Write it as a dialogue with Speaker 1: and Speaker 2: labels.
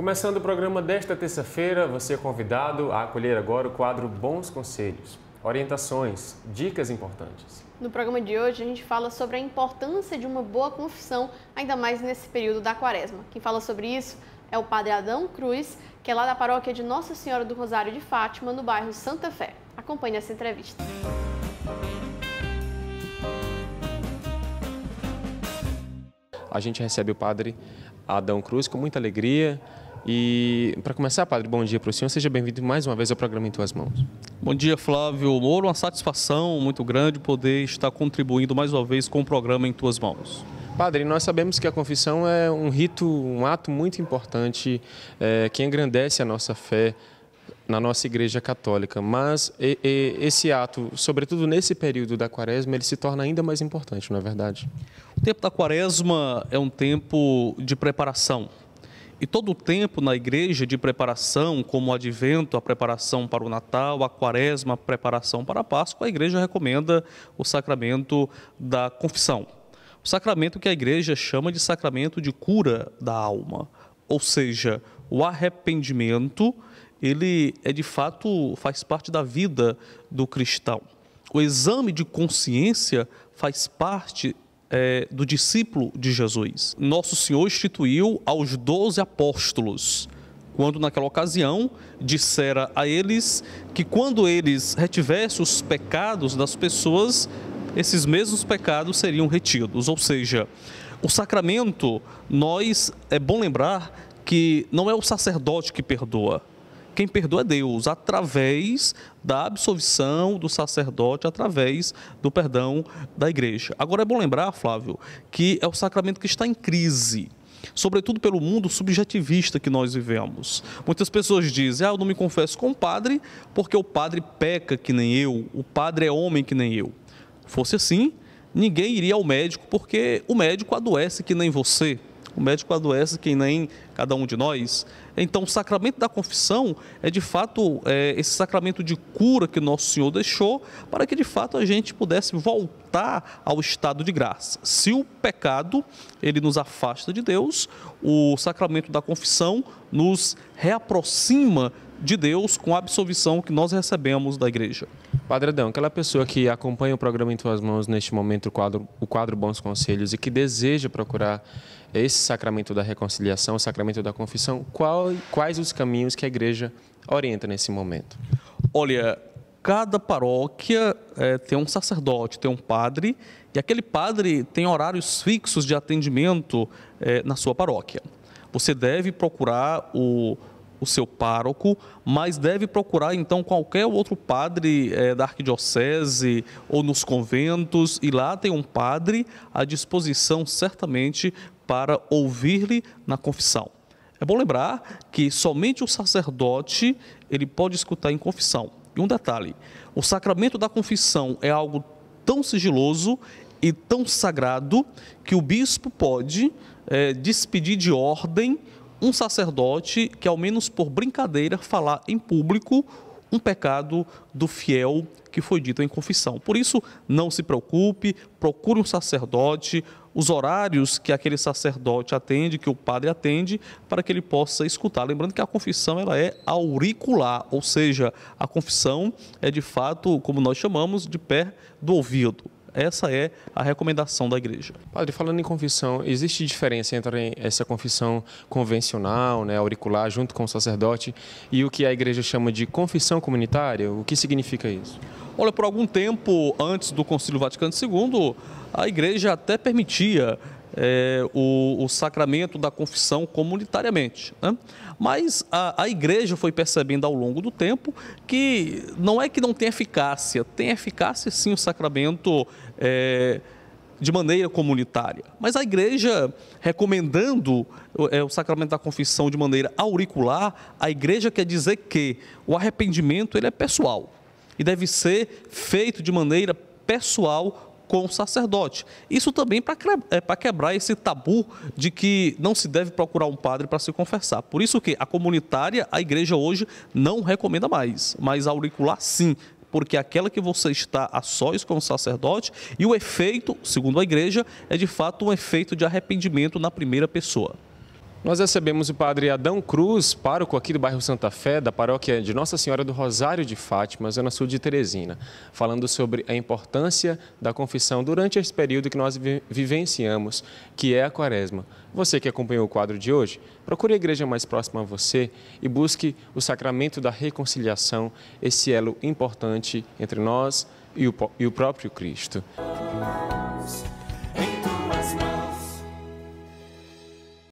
Speaker 1: Começando o programa desta terça-feira, você é convidado a acolher agora o quadro Bons Conselhos, orientações, dicas importantes.
Speaker 2: No programa de hoje a gente fala sobre a importância de uma boa confissão, ainda mais nesse período da Quaresma. Quem fala sobre isso é o Padre Adão Cruz, que é lá da paróquia de Nossa Senhora do Rosário de Fátima, no bairro Santa Fé. Acompanhe essa entrevista.
Speaker 1: A gente recebe o Padre Adão Cruz com muita alegria. E para começar, Padre, bom dia para o senhor. Seja bem-vindo mais uma vez ao programa Em Tuas Mãos.
Speaker 3: Bom dia, Flávio Moro. Uma satisfação muito grande poder estar contribuindo mais uma vez com o programa Em Tuas Mãos.
Speaker 1: Padre, nós sabemos que a confissão é um rito, um ato muito importante que engrandece a nossa fé na nossa Igreja Católica, mas esse ato, sobretudo nesse período da Quaresma, ele se torna ainda mais importante, não é verdade?
Speaker 3: O tempo da Quaresma é um tempo de preparação. E todo o tempo na igreja de preparação, como o advento, a preparação para o Natal, a Quaresma, a preparação para a Páscoa, a igreja recomenda o sacramento da confissão. O sacramento que a igreja chama de sacramento de cura da alma. Ou seja, o arrependimento, ele de fato faz parte da vida do cristão. O exame de consciência faz parte do discípulo de Jesus. Nosso Senhor instituiu aos 12 apóstolos, quando naquela ocasião dissera a eles que quando eles retivessem os pecados das pessoas, esses mesmos pecados seriam retidos. Ou seja, o sacramento, é bom lembrar que não é o sacerdote que perdoa. Quem perdoa é Deus, através da absolvição do sacerdote, através do perdão da igreja. Agora é bom lembrar, Flávio, que é o sacramento que está em crise, sobretudo pelo mundo subjetivista que nós vivemos. Muitas pessoas dizem, eu não me confesso com o padre porque o padre peca que nem eu, o padre é homem que nem eu. Fosse assim, ninguém iria ao médico porque o médico adoece que nem você. O médico adoece que nem cada um de nós. Então, o sacramento da confissão é, de fato, esse sacramento de cura que Nosso Senhor deixou para que, de fato, a gente pudesse voltar ao estado de graça. Se o pecado, ele nos afasta de Deus, o sacramento da confissão nos reaproxima de Deus com a absolvição que nós recebemos da igreja.
Speaker 1: Padre Adão, aquela pessoa que acompanha o programa Em Tuas Mãos neste momento, o quadro Bons Conselhos, e que deseja procurar esse sacramento da reconciliação, o sacramento da confissão, quais os caminhos que a igreja orienta nesse momento?
Speaker 3: Olha, cada paróquia tem um sacerdote, tem um padre, e aquele padre tem horários fixos de atendimento na sua paróquia. Você deve procurar o seu pároco, mas deve procurar então qualquer outro padre da arquidiocese ou nos conventos, e lá tem um padre à disposição certamente para ouvir-lhe na confissão. É bom lembrar que somente o sacerdote ele pode escutar em confissão. E um detalhe, o sacramento da confissão é algo tão sigiloso e tão sagrado que o bispo pode despedir de ordem um sacerdote que, ao menos por brincadeira, falar em público um pecado do fiel que foi dito em confissão. Por isso, não se preocupe, procure um sacerdote, os horários que aquele sacerdote atende, que o padre atende, para que ele possa escutar. Lembrando que a confissão ela é auricular, ou seja, a confissão é de fato, como nós chamamos, de pé do ouvido. Essa é a recomendação da igreja.
Speaker 1: Padre, falando em confissão, existe diferença entre essa confissão convencional, auricular, junto com o sacerdote, e o que a igreja chama de confissão comunitária? O que significa isso?
Speaker 3: Olha, por algum tempo antes do Concílio Vaticano II, a igreja até permitia o sacramento da confissão comunitariamente, né? Mas a igreja foi percebendo ao longo do tempo que não é que não tem eficácia sim o sacramento de maneira comunitária, mas a igreja recomendando o sacramento da confissão de maneira auricular, a igreja quer dizer que o arrependimento ele é pessoal e deve ser feito de maneira pessoal com o sacerdote. Isso também para quebrar esse tabu de que não se deve procurar um padre para se confessar. Por isso que a comunitária, a igreja hoje não recomenda mais, mas a auricular sim, porque aquela que você está a sós com o sacerdote e o efeito, segundo a igreja, é de fato um efeito de arrependimento na primeira pessoa.
Speaker 1: Nós recebemos o padre Adão Cruz, pároco aqui do bairro Santa Fé, da paróquia de Nossa Senhora do Rosário de Fátima, zona sul de Teresina, falando sobre a importância da confissão durante esse período que nós vivenciamos, que é a Quaresma. Você que acompanhou o quadro de hoje, procure a igreja mais próxima a você e busque o sacramento da reconciliação, esse elo importante entre nós e o próprio Cristo.